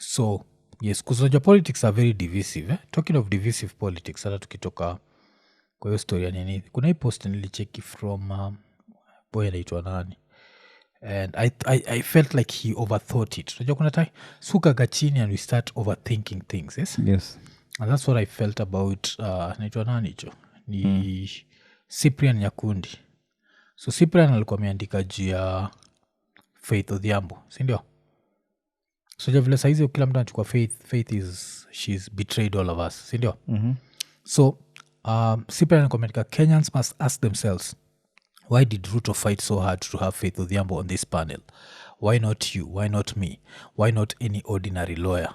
So yes, because politics are very divisive. Talking of divisive politics, hata tukitoka kwa hiyo story ya nini, kuna hii post nilicheki from boy anaitwa nani, and I felt like he overthought it. Unajua kuna time sukaga chini and we start overthinking things, Yes. and that's what I felt about naitwa nani hicho ni Cyprian Nyakundi. So Cyprian alikuwa ameandika juu ya Faith Odhiambo, sindio? So vile saizi kila mtu anachukua Faith she's betrayed all of us, sindio? So Cyprian alikuwa ameandika, Kenyans must ask themselves, why did Ruto fight so hard to have Faith Odhiambo on this panel? Why not you? Why not me? Why not any ordinary lawyer?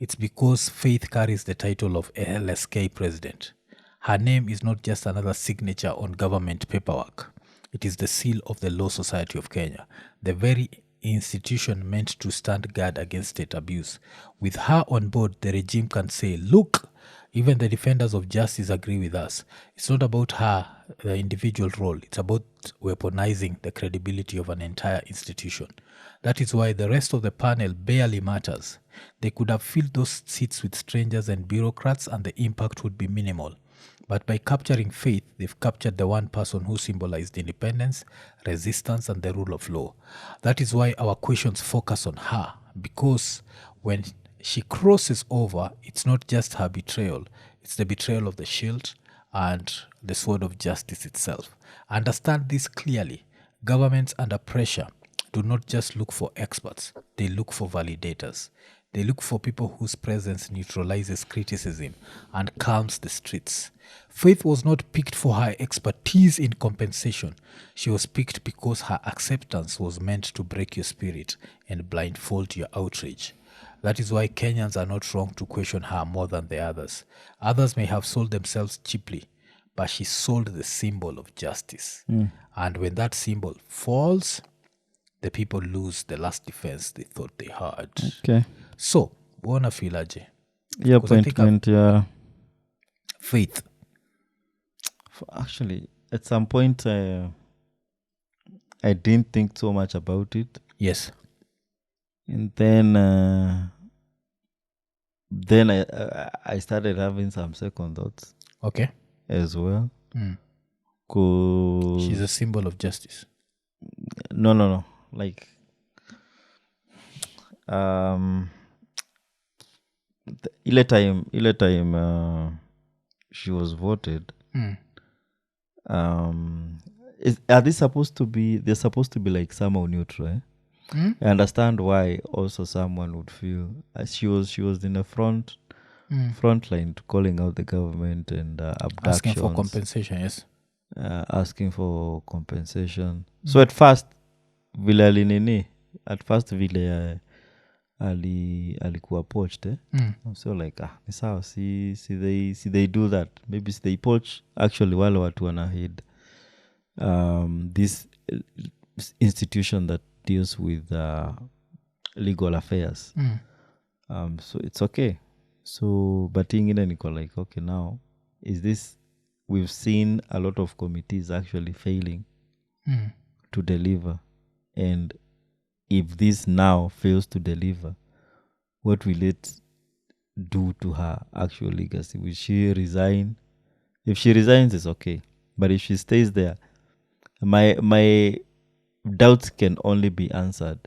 It's because Faith carries the title of LSK president. Her name is not just another signature on government paperwork. It is the seal of the Law Society of Kenya, the very institution meant to stand guard against state abuse. With her on board, the regime can say, look, even the defenders of justice agree with us. It's not about her, the individual role. It's about weaponizing the credibility of an entire institution. That is why the rest of the panel barely matters. They could have filled those seats with strangers and bureaucrats and the impact would be minimal. But by capturing Faith, they've captured the one person who symbolized independence, resistance, and the rule of law. That is why our questions focus on her, because when she crosses over, it's not just her betrayal, it's the betrayal of the shield and the sword of justice itself. Understand this clearly. Governments under pressure do not just look for experts, they look for validators. They look for people whose presence neutralizes criticism and calms the streets. Faith was not picked for her expertise in compensation. She was picked because her acceptance was meant to break your spirit and blindfold your outrage. That is why Kenyans are not wrong to question her more than the others. Others may have sold themselves cheaply, but she sold the symbol of justice. And when that symbol falls, the people lose the last defense they thought they had. Okay. So, wana feel aje? Yeah, 'Cause I think point, yeah. Faith. Actually, at some point, I didn't think so much about it. Yes. And then I started having some second thoughts Okay. as well. 'Cause She's a symbol of justice. no. Like, ile time she was voted. Are they supposed to be? They're supposed to be like somehow neutral. Eh? I understand why also someone would feel she was in the front line to calling out the government and abductions, Asking for compensation, yes. Asking for compensation. So at first, vile Nini, vile alikuwa poached, eh? So like ni sawa, see they do that. Maybe they poach actually wale watu wanahid this institution that deals with legal affairs. So it's okay. So but ingine niko like, okay, now is this, we've seen a lot of committees actually failing to deliver, and if this now fails to deliver, what will it do to her actual legacy? Will she resign? If she resigns, it's okay. But if she stays there, my doubts can only be answered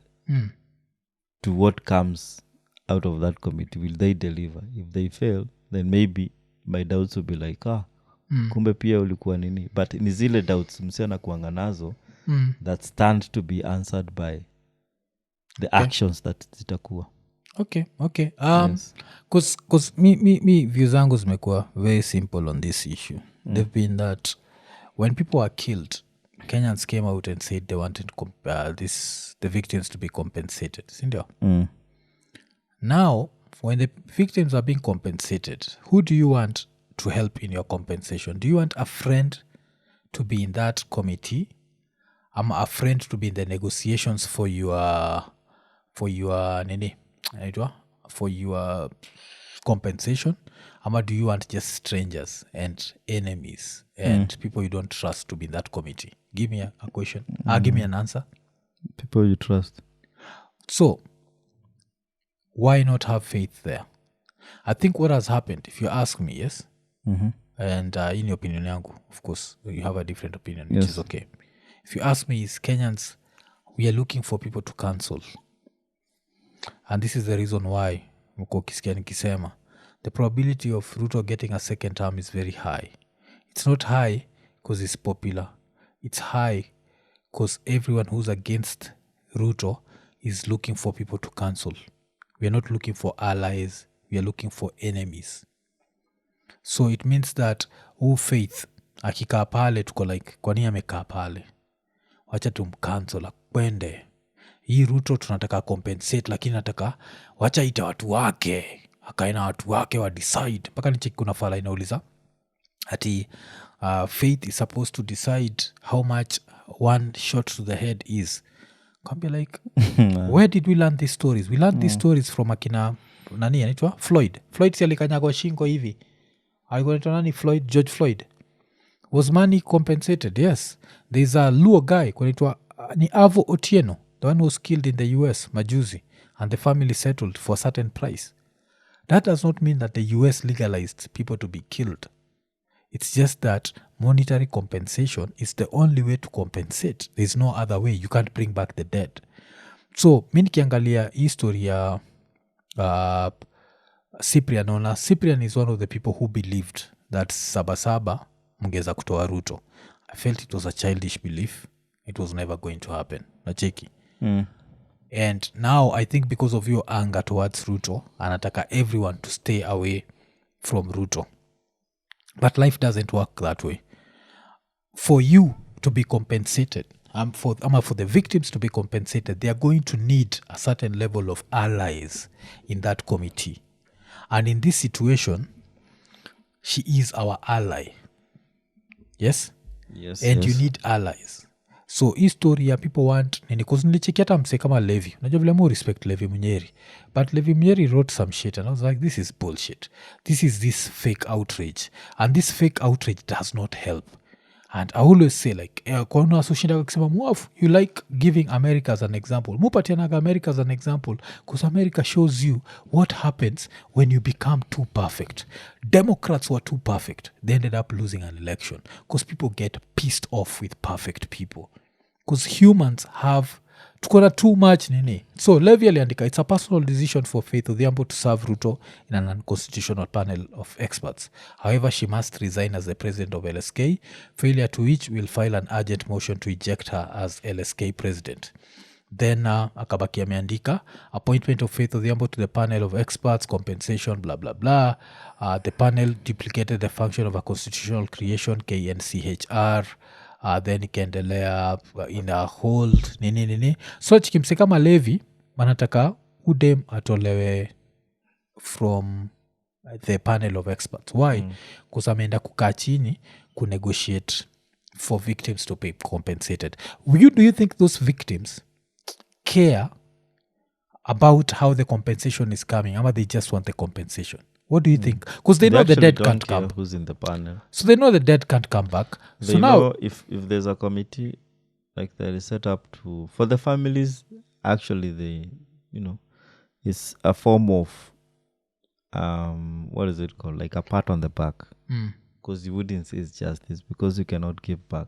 to what comes out of that committee. Will they deliver? If they fail, then maybe my doubts will be like, kumbe pia ulikuwa nini. But ni zile doubts msi anakuanga nazo that stand to be answered by the actions that zitakuwa. Okay. Because me views zangu zimekuwa very simple on this issue. They've been that when people are killed, Kenyans came out and said they wanted the victims to be compensated. Sindio? Now, when the victims are being compensated, who do you want to help in your compensation? Do you want a friend to be in that committee? I'm a friend to be in the negotiations for your nini, for your compensation? Ama do you want just strangers and enemies and people you don't trust to be in that committee? Give me a question. Give me an answer. People you trust. So, why not have faith there? I think what has happened, if you ask me, yes, and in your opinion yangu, of course you have a different opinion, which is okay. If you ask me, is Kenyans, we are looking for people to cancel, and this is the reason why mko ukisikia nikisema the probability of Ruto getting a second term is very high. It's not high because it's popular. It's high because everyone who's against Ruto is looking for people to cancel. We are not looking for allies. We are looking for enemies. So it means that Faith akikaa pale tuko like kwani amekaa pale, wacha tumcancel akwende. Hii Ruto tunataka compensate, lakini nataka wacha ita watu wake, akaina watu wake wa decide. Mpaka nicheki kuna fala inauliza ati Faith is supposed to decide how much one shot to the head is. Kambia like where did we learn these stories? We learned these stories from akina nani anaitwa Floyd si alikanyagwa shingo hivi, alikuwa anaitwa nani George Floyd. Was money compensated? Yes. There's a Luo guy kunaitwa ni Avo Otieno, the one who was killed in the US majuzi, and the family settled for a certain price. That does not mean that the US legalized people to be killed. It's just that monetary compensation is the only way to compensate. There's no other way. You can't bring back the dead. So mi nikiangalia history ya Cyprian is one of the people who believed that Sabasaba mngeza kutoa Ruto. I felt it was a childish belief. It was never going to happen. Nacheki. And now I think because of your anger towards Ruto, anataka everyone to stay away from Ruto. But life doesn't work that way. For you to be compensated, for the victims to be compensated, they are going to need a certain level of allies in that committee. And in this situation, she is our ally. Yes? Yes. And you need allies. So hii story ya people want nini, cause nilicheki hata mse kama Levi, unajua vile mo respect Levi Munyeri, but Levi Munyeri wrote some shit and I was like, this is bullshit. This fake outrage, and this fake outrage does not help. And I always say like kwauna asushinda kusema mwafu, you like giving America as an example. Mupatianaga America as an example because America shows you what happens when you become too perfect. Democrats were too perfect. They ended up losing an election because people get pissed off with perfect people. Because humans have tukona too much nini. So Levi aliandika, it's a personal decision for Faith Odhiambo to serve Ruto in an unconstitutional panel of experts. However, she must resign as the president of LSK, failure to which will file an urgent motion to eject her as LSK president. Then akabaki ameandika, appointment of Faith Odhiambo to the panel of experts, compensation, blah, blah, blah. The panel duplicated the function of a constitutional creation, KNCHR. Then ikaendelea in a hold nini. So chikimse kama Levi wanataka udem atolewe from the panel of experts. Why? Because ameenda kukaa chini kunegotiate for victims to be compensated. Do you think those victims care about how the compensation is coming, or they just want the compensation? What do you think? Because they know the dead can't come. Who's in the panel? So they know the dead can't come back. They so know now, if there's a committee like that is set up for the families, actually they, it's a form of what is it called? Like a pat on the back. Because you wouldn't say it's justice because you cannot give back.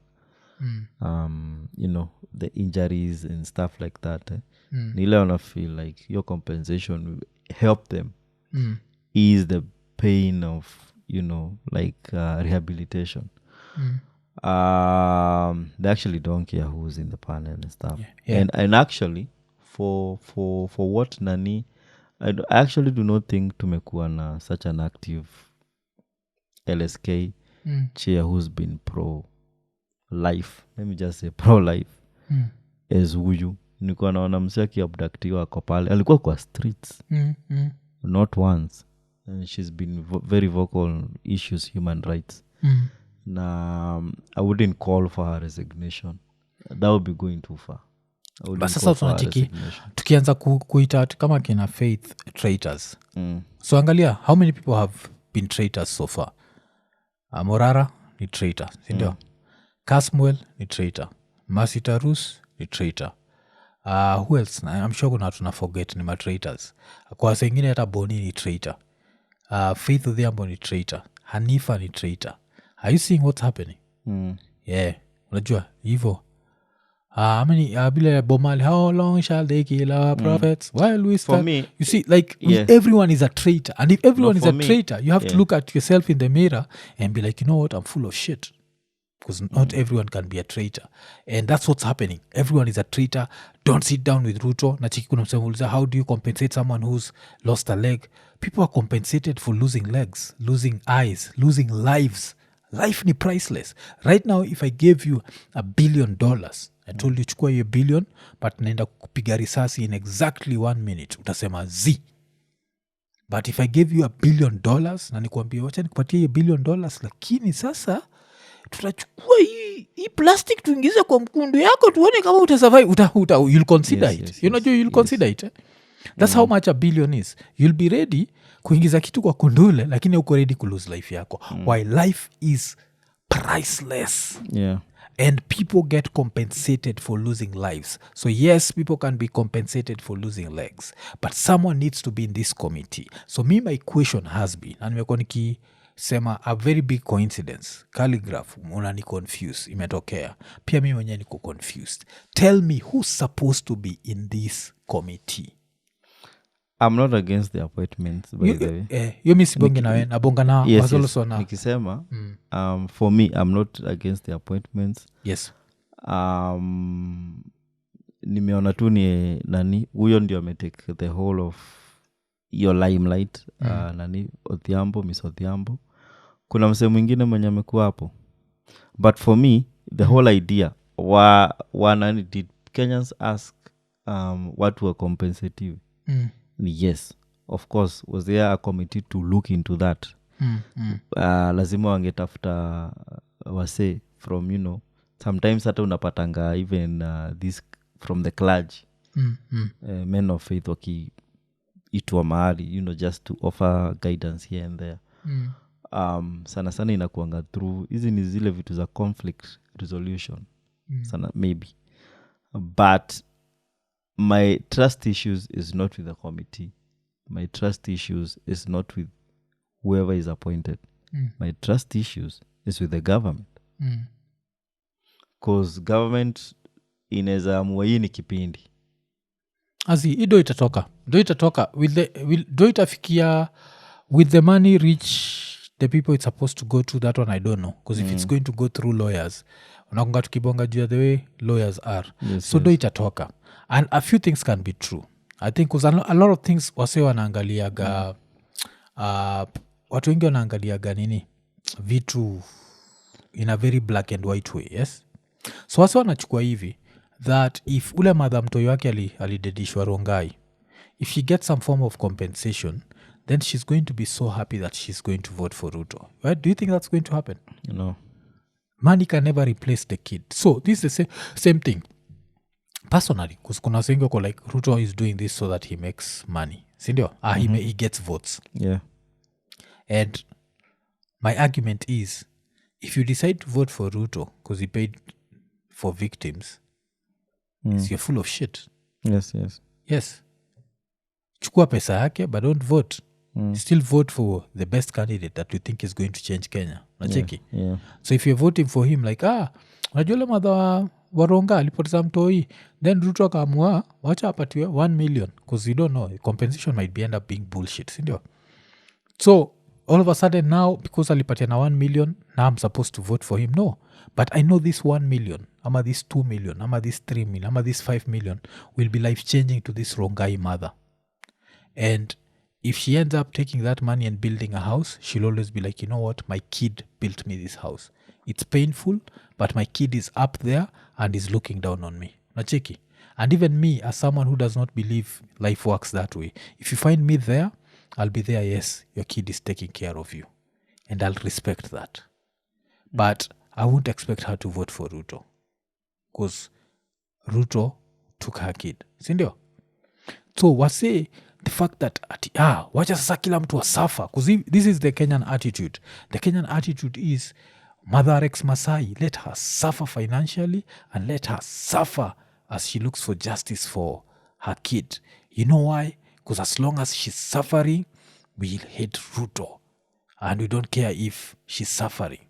The injuries and stuff like that. Nile wanna feel like your compensation will help them ease the pain of rehabilitation. They actually don't care who's in the panel and stuff. Yeah. And actually for what Nani, I actually do not think tumekuwa na such an active LSK chair who's been pro-life. Let me just say pro-life as huyu. Nilikuwa naona msi akiabductiwa ako pale. Alikuwa kwa streets. Not once. And she's been very vocal on issues, human rights. Na I wouldn't call for her resignation. That would be going too far. But sasa tunachiki tukianza kuita kama kina Faith traitors. So angalia how many people have been traitors so far. Morara ni traitor, sindio? Casmuel ni traitor. Masitarus ni traitor. Who else I'm sure kuna tuna forget ni matraitors kwa sengine hata Boni ni traitor, Faith Odhiambo ni traitor, Hanifa ni traitor. Are you seeing what's happening? Yeah, unajua hivyo. Bila Bomali, how long shall they kill our prophets while we For start? me, You see, like yeah. everyone is a traitor, and if everyone is for a me, traitor, you have to look at yourself in the mirror and be like, you know what, I'm full of shit. Because not everyone can be a traitor, and that's what's happening. Everyone is a traitor. Don't sit down with Ruto. Nachiki kuna msemo uliza, how do you compensate someone who's lost a leg? People are compensated for losing legs, losing eyes, losing lives. Life ni priceless. Right now, if I gave you $1 billion, I told you chukua hiyo billion, but naenda kupiga risasi in exactly 1 minute, utasema z. But if I gave you $1 billion na nikuambia wacha nikupatia hiyo $1 billion, lakini sasa tutachukua hii plastic tuingize kwa mkundu yako tuone kama utasurvive, you'll consider Yes, it. yes, You know, you'll consider it. That's how much $1 billion is. You'll be ready kuingiza kitu kwa kundule, lakini uko ready ku lose life yako. Why life is priceless. Yeah. And people get compensated for losing lives. So yes, people can be compensated for losing legs, but someone needs to be in this committee. So my question has been, and nimekuwa nikisema a very big coincidence, calligraph unani confuse imetokea pia mimi mwenyewe niko confused. Tell me who's supposed to be in this committee. I'm not against the appointments, by the way. Yo mi sibongi nawe nabonga na Yes, wazoloso na nikisema for me, I'm not against the appointments. yes. Nimeona tu ni nani huyo ndio ametake the whole of your limelight. Nani Odhiambo, Miss Odhiambo. Kuna msee mwingine mwenye amekuwa hapo, but for me the whole idea nani did Kenyans ask what were compensative? Yes, of course. Was there a committee to look into that? Lazima wangetafuta wase from, you know, sometimes hata unapatanga even this from the clergy, men of faith wakiitwa mahali, you know, just to offer guidance here and there. Sana sana inakuanga through hizi ni zile vitu za conflict resolution sana maybe, but my trust issues is not with the committee. My trust issues is not with whoever is appointed. My trust issues is with the government. Because government inaweza amua hii ni kipindi. Azi, do itatoka do itafikia with the money reach the people it's supposed to go to. That one I don't know, because if it's going to go through lawyers, unakunga tukibonga juu ya the way lawyers are. Yes, so do itatoka, and a few things can be true, I think, because a lot of things wase wanaangaliaga watu wengi wanaangaliaga nini vitu in a very black and white way. Yes, so wase wanachukua hivi that if ule madha mtoi wake alidedishwa Rongai, if she gets some form of compensation, then she's going to be so happy that she's going to vote for Ruto. Right? Do you think that's going to happen? No. Money can never replace the kid. So this is the same thing. Personally, because kuna wengi wako like Ruto is doing this so that he makes money. Sindio? He gets votes. Yeah. And my argument is, if you decide to vote for Ruto because he paid for victims, you're full of shit. Yes. Chukua pesa yake, but don't vote. Still vote for the best candidate that you think is going to change Kenya. Nacheki? Yeah. So if you're voting for him, like, unajua ule madha waronga alipoteza mtoi, then Ruto akaamua wacha apatiwe 1 million, because you don't know, compensation might end up being bullshit, sindio? So all of a sudden now, because alipatia na 1 million, now I'm supposed to vote for him? No. But I know this 1 million, ama this 2 million, ama this 3 million, ama this 5 million will be life-changing to this Rongai mother. And if she ends up taking that money and building a house, she'll always be like, you know what, my kid built me this house. It's painful, but my kid is up there and is looking down on me. Nacheki? And even me, as someone who does not believe life works that way, if you find me there, I'll be there. Yes, your kid is taking care of you, and I'll respect that. But I won't expect her to vote for Ruto, because Ruto took her kid. Sindio? So wase the fact that wacha sasa kila mtu wasafa, because this is the Kenyan attitude. The Kenyan attitude is Mother X Masai, let her suffer financially and let her suffer as she looks for justice for her kid. You know why? Because as long as she's suffering, we'll hate Ruto. And we don't care if she's suffering.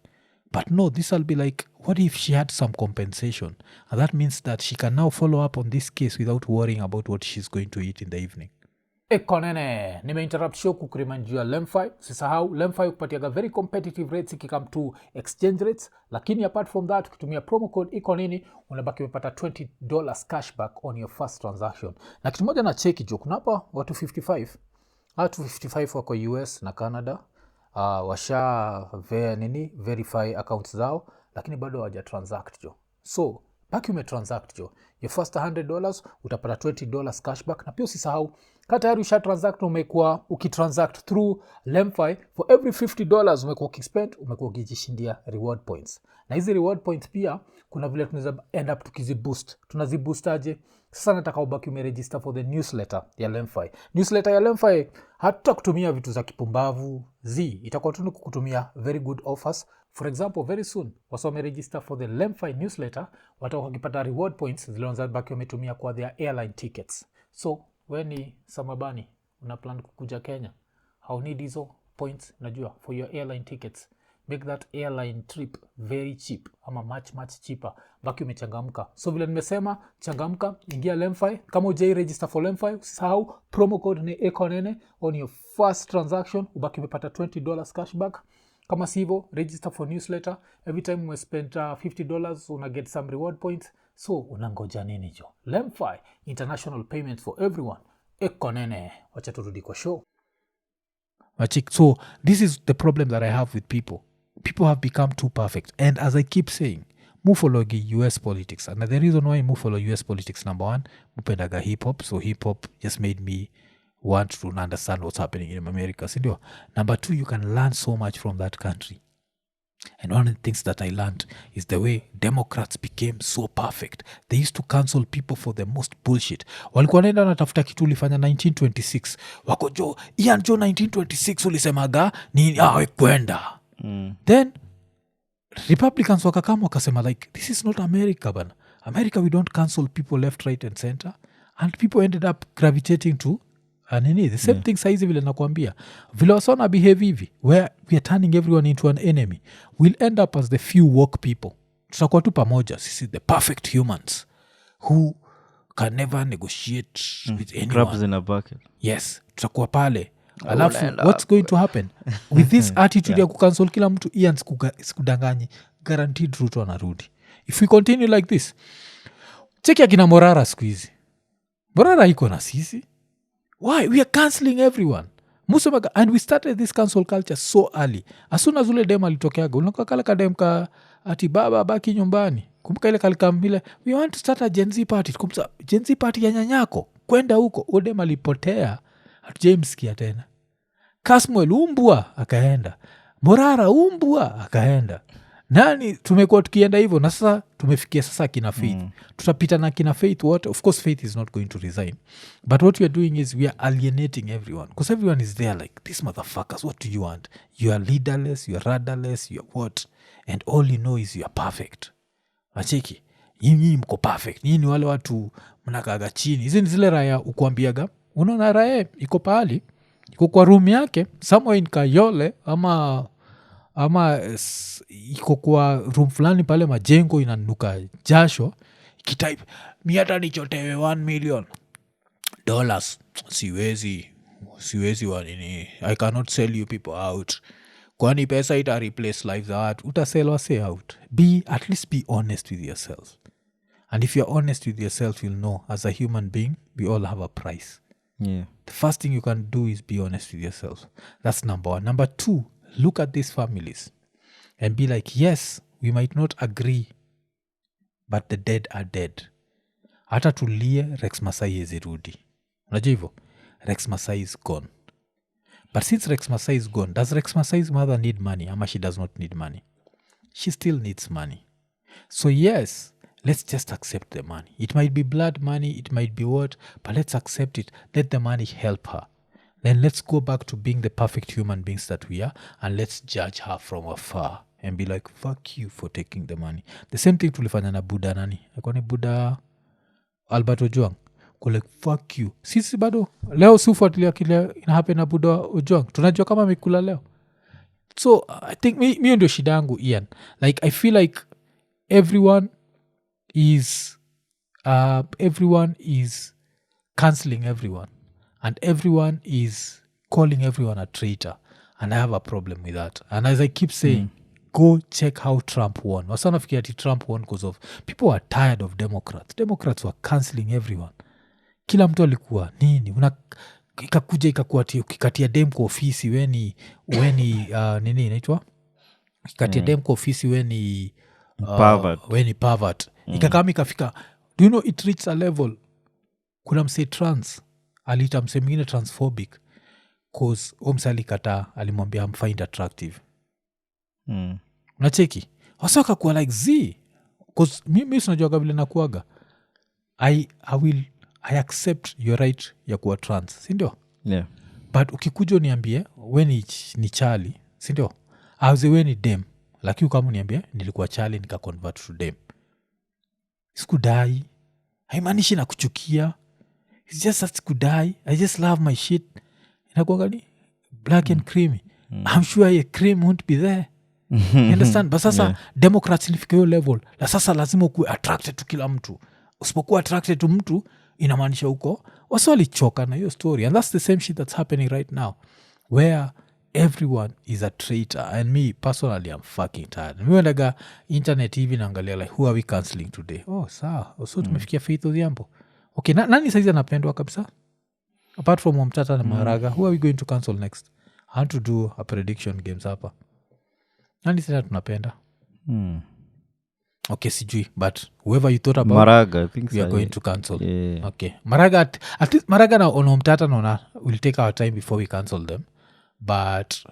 But no, this will be like, what if she had some compensation? And that means that she can now follow up on this case without worrying about what she's going to eat in the evening. Ekonene, nimeinterrupt show kukuriman juu ya LemFi. Sisahau, LemFi kupatiaga very competitive rates ikikam to exchange rates. Lakini apart from that, ukitumia promo code IKONINI, unabaki umepata $20 cashback on your first transaction. Na kitu moja na cheki jo, kuna hapa watu 55. Watu 55 wako US na Canada. Verify accounts zao, lakini bado hawaja transact jo. So baki umetransact jo, your first $100 utapata $20 cashback. Na pia usisahau, kama tayari usha transact, umekuwa ukitransact through LemFi, for every $50 umekuwa ukispend, umekuwa ukijishindia reward points. Na hizi reward points pia kuna vile tunaweza end up tukiziboost. Tunaziboost aje? Sasa nataka ubaki umeregister for the newsletter ya LemFi. Newsletter ya LemFi hatutakutumia vitu za kipumbavu. Itakuwa tu kukutumia very good offers. For example, very soon wasa wameregister for the LemFi newsletter, watakuwa wakipata reward points zile wanabaki wametumia kwa their airline tickets. So when ni samabani una plan kukuja Kenya, how need hizo points najua for your airline tickets. Make that airline trip very cheap, ama much cheaper. Baki umechangamka. So vile nimesema, changamka, ingia LemFi. Kama hujai register for LemFi, usisahau promo code ni EKONENE on your first transaction, ubaki umepata $20 cashback. Kama sivyo, register for newsletter. Every time we spend $50, una get some reward points. So unangoja nini jo? LemFi, international payment for everyone. EKONENE. Wacha turudi kwa show. So this is the problem that I have with people. People have become too perfect. And as I keep saying, move follow US politics. And the reason why I move follow US politics, number one, mupendaga hip-hop. So hip-hop just made me want to understand what's happening in America. Number two, you can learn so much from that country. And one of the things that I learned is the way Democrats became so perfect. They used to cancel people for the most bullshit. Walikuwa naenda natafuta kitu ulifanya 1926. Wako jo 1926 ulisemaga ni kwenda. Then Republicans wakakama wakasema like, this is not America bana. America, we don't cancel people left, right and center. And people ended up gravitating to Nini, the same thing saizi vile nakwambia. Vile wasona behave hivi, where we are turning everyone into an enemy, we'll end up as the few woke people. Tutakuwa tu pamoja, sisi the perfect humans who can never negotiate with anyone. Crabs in a bucket. Yes, tutakuwa pale. Alafu, what's going to happen? With this attitude ya kucancel kila mtu, Ian sikudanganyi, guaranteed Ruto anarudi. If we continue like this, cheki akina Morara siku hizi. Morara iko na sisi. Why? We are cancelling everyone. And we started this cancel culture so early. As soon as ule dem alitokeaga, unakuwa kale kadem ka ati baba baki nyumbani. Kumbuka ile kalikamile, we want to start a Gen Z party. Kumbuka Gen Z party ya nyanyako. Kwenda huko, ule dem alipotea. Hatujamsikia tena. Kasmuel umbua akaenda. Morara umbua akaenda. Nani tumekuwa tukienda hivyo na sasa tumefikia sasa kina Faith. Tutapita na kina Faith what? Of course Faith is not going to resign. But what we are doing is we are alienating everyone. Because everyone is there like, these motherfuckers, what do you want? You are leaderless, you are rudderless, you are what? And all you know is you are perfect. Acheki, nyinyi mko perfect. Nyinyi ni wale watu mnakaga chini. Hizi ni zile raya ukuambiaga. Unaona raya iko pahali, iko kwa room yake, somewhere in Kayole ama iko kwa room fulani pale majengo inanuka jasho, kitype mi hata nichotewe $1 million, siwezi wanini, I cannot sell you people out. Kwani pesa ita replace lives za watu, utasell wase out. At least be honest with yourself. And if you're honest with yourself, you'll know as a human being we all have a price. The first thing you can do is be honest with yourself. That's number one. Number two, look at these families and be like, yes, we might not agree, but the dead are dead. Hata tulie, Rex Masai ezirudi. Unajua hivyo? Rex Masai is gone. But since Rex Masai is gone, does Rex Masai's mother need money? Ama she does not need money? She still needs money. So yes, let's just accept the money. It might be blood money, it might be what, but let's accept it. Let the money help her. Then let's go back to being the perfect human beings that we are, and let's judge her from afar and be like, fuck you for taking the money. The same thing tulifanya na Buddha nani? Akwani Buddha Albert Ojwang like fuck you. Sisi bado leo siufuatilia kile inahappen na buda Ojwang, tunajua kama amekula leo. So I think mi ndio shida yangu Ian, like I feel like everyone is cancelling everyone and everyone is calling everyone a traitor, and I have a problem with that. And as I keep saying, go check how Trump won. Wasanafikia ati Trump won because of people were tired of Democrats were cancelling everyone. Kila mtu alikuwa nini ikakuja ikakuwa ti ukikatia dem kwa ofisi weni nini inaitwa ukikatia dem kwa ofisi weni pervert. Ikakama ikafika, do you know it reached a level kuna mse trans aliita mse mwingine transphobic cause omse alikataa, alimwambia amfind attractive. Unacheki wasaka kuwa like z cause mimi sinajuaga vile nakuaga I accept your right ya kuwa trans, sindio? Yeah. But ukikuja uniambie we ni chali, sindio? Auze we ni dem, lakini kama uniambie nilikuwa chali nika convert to dem, sikudai, haimaanishi na kuchukia. It's just that sikudai, I just love my shit. Inakuanga ni black and creamy. I'm sure a cream won't be there. You understand? But sasa Democrats ilifika hiyo level na sasa lazima ukuwe attracted to kila mtu. Usipokuwa attracted to mtu inamaanisha huko wasi walichoka na hiyo story. And that's the same shit that's happening right now where everyone is a traitor. And me personally I'm fucking tired. Mi wendaga internet hivi naangalia like who are we cancelling today? Oh sawa, so tumefikia Faith Odhiambo. Okay, nani saizi anapendwa kabisa apart from Omtata na Maraga? Who are we going to cancel next? I want to do a prediction games hapa. Nani sasa tunapenda? Okay, sijui, but whoever you thought about Maraga, I think we are so, going to cancel. Yeah. Okay, Maraga at least Maraga na Omtata naona will take our time before we cancel them. But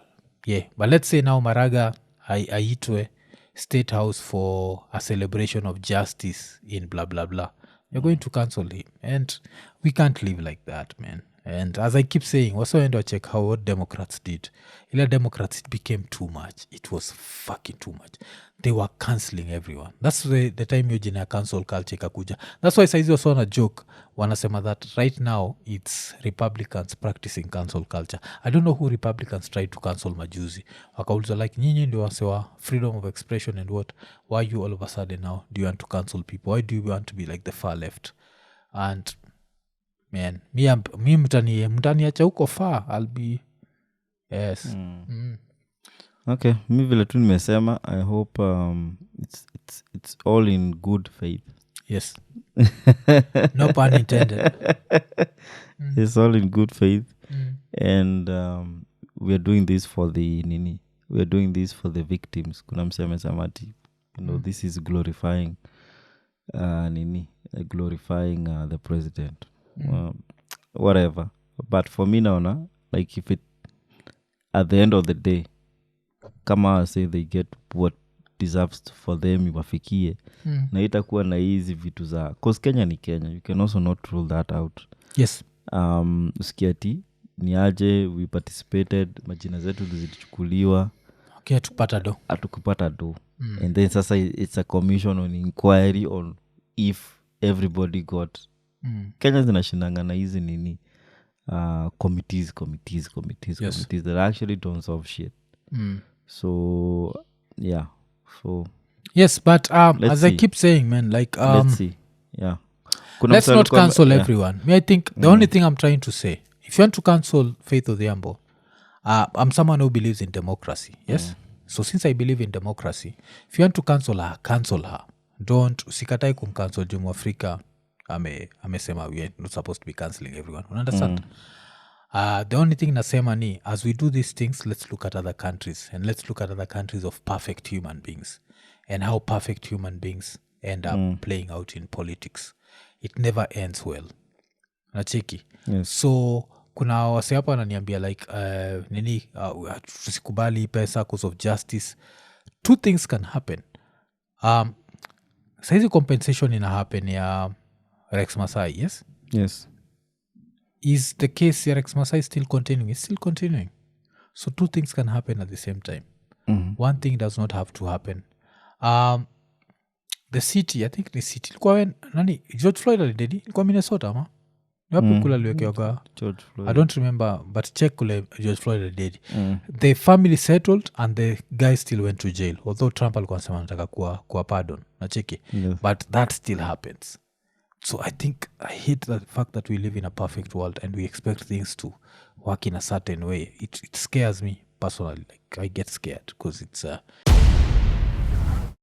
yeah, but let's say now Maraga aitwe State House for a celebration of justice in blah blah blah. You're going to cancel him, and we can't live like that, man. And as I keep saying, also end to check how what Democrats did. Ila Democrats, it became too much. It was fucking too much. They were cancelling everyone. That's the time yojina ya cancel culture ikakuja. That's why saizi also on a joke wanasema that right now it's Republicans practicing cancel culture. I don't know who Republicans tried to cancel majuzi. Wakauliza like nyinyi ndio wasewa freedom of expression and what, why you all of a sudden now do you want to cancel people? Why do you want to be like the far left? And man, mi mtaniacha huko far, I'll be yes. Okay, mi vile tu nimesema, I hope it's all in good faith. Yes. No pun intended. It's all in good faith. And we are doing this for the Nini. We are doing this for the victims. Kuna mseme samati. You know, this is glorifying Nini, glorifying the president. Whatever. But for me now, like if it at the end of the day, kama say they get what deserves for them iwafikie, na itakuwa na hizi vitu za cause Kenya ni Kenya, you can also not rule that out. Yes. Usikiati ni aje we participated, majina zetu zilichukuliwa, okay, atukupata do. And then sasa it's a commission on inquiry on if everybody got Kenya zinashindanga na hizi nini committees that actually don't solve shit. So yeah, so yes, but as see. I keep saying, man, like let's see. Yeah, let's not cancel everyone. I think the only thing I'm trying to say, if you want to cancel Faith Odhiambo, I'm someone who believes in democracy. Yes. So since I believe in democracy, if you want to cancel her. Don't usikatai kumcancel Jumu Afrika amesema we are not supposed to be cancelling everyone. You understand? The only thing nasema ni, as we do these things, let's look at other countries, and let's look at other countries of perfect human beings and how perfect human beings end up playing out in politics. It never ends well. Nacheki. Yes. So kuna wase hapa wananiambia like nini tusikubali pesa cause of justice. Two things can happen. Saizi compensation ina happen ya Rex Masai, yes? Yes. Is the case ya Rex Masai still continuing? It's still continuing. So two things can happen at the same time. One thing does not have to happen. the city, I think ni city ilikuwa nani George Floyd alidedi ilikuwa Minnesota ama ni wapi kula aliwekewaga George Floyd. I don't remember but check kule George Floyd alidedi the family settled and the guy still went to jail although Trump alikuwa anasema anataka kuwa pardon nacheki Yes. but that still happens. So I think I hate the fact that we live in a perfect world and we expect things to work in a certain way. It scares me personally. Like I get scared because it's